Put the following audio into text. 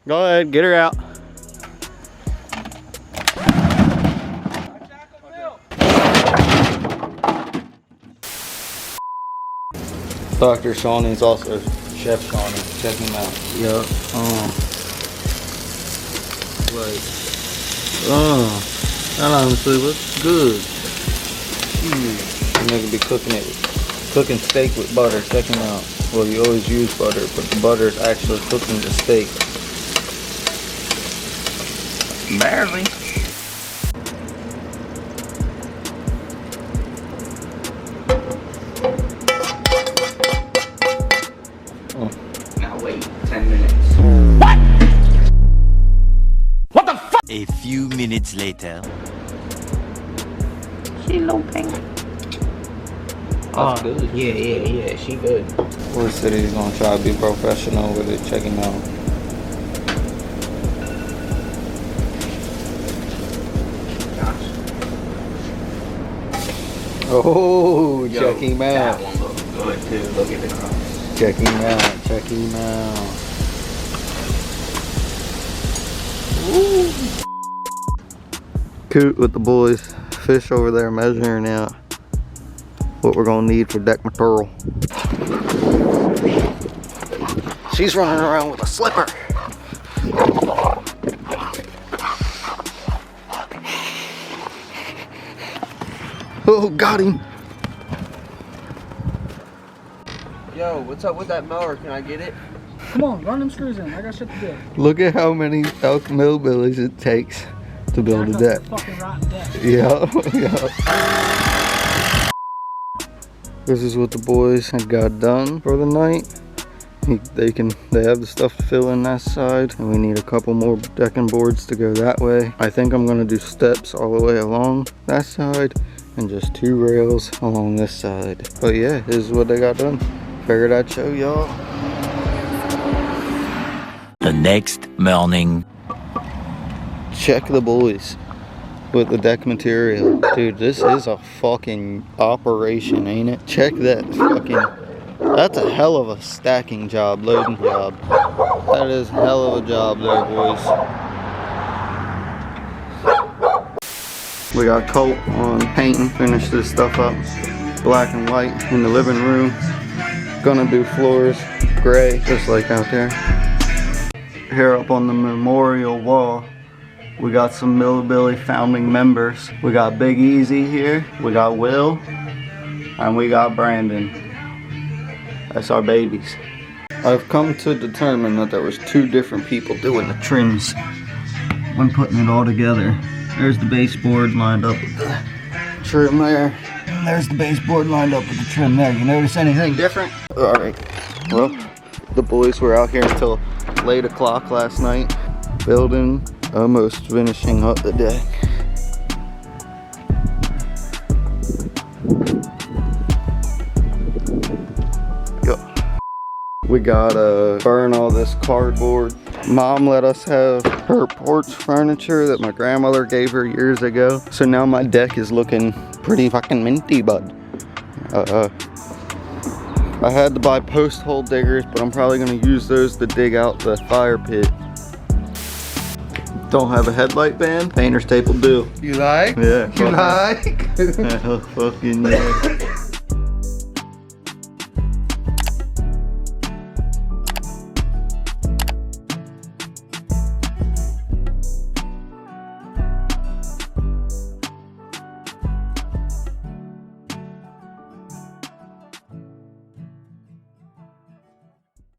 Go ahead, get her out. Dr. Shawnee's also Chef Shawnee. Check him out. Yup. That honestly looks good. You nigga be cooking steak with butter. Check him out. Well, you always use butter, but the butter is actually cooking the steak. Barely. Now wait 10 minutes. What the fuck? A few minutes later. She loping. That's good. Yeah, she good. Boy said he's gonna try to be professional with it. Check him out. Oh, Yo, check him out. That one looks good too. Look at the crust. Check him out. Check him out. Ooh. Coot with the boys. Fish over there measuring out what we're gonna need for deck material. She's running around with a slipper. Oh, got him. Yo, what's up with that mower? Can I get it? Come on, run them screws in. I got shit to do. Look at how many elk millbillies it takes to build a deck. Fucking rotten deck. Yeah, yeah. This is what the boys have got done for the night. They have the stuff to fill in that side, and we need a couple more decking boards to go that way. I think I'm gonna do steps all the way along that side and just 2 rails along this side. But yeah, this is what they got done. Figured I'd show y'all. The next morning. Check the boys with the deck material. Dude, this is a fucking operation, ain't it? Check that fucking, that's a hell of a stacking job, loading job. That is a hell of a job there, boys. We got Colt on painting, finish this stuff up. Black and white in the living room. Gonna do floors gray, just like out there. Here up on the memorial wall, we got some Millbilly founding members. We got Big Easy here, we got Will, and we got Brandon. That's our babies. I've come to determine that there was 2 different people doing the trims when putting it all together. There's the baseboard lined up with the trim there. And there's the baseboard lined up with the trim there. You notice anything different? Alright, well, the boys were out here until late o'clock last night, building, almost finishing up the deck. We gotta burn all this cardboard. Mom let us have her porch furniture that my grandmother gave her years ago. So now my deck is looking pretty fucking minty, bud. I had to buy post hole diggers, but I'm probably gonna use those to dig out the fire pit. Don't have a headlight band? Painter's tape will do. You like? Yeah. You like? Hell fucking yeah.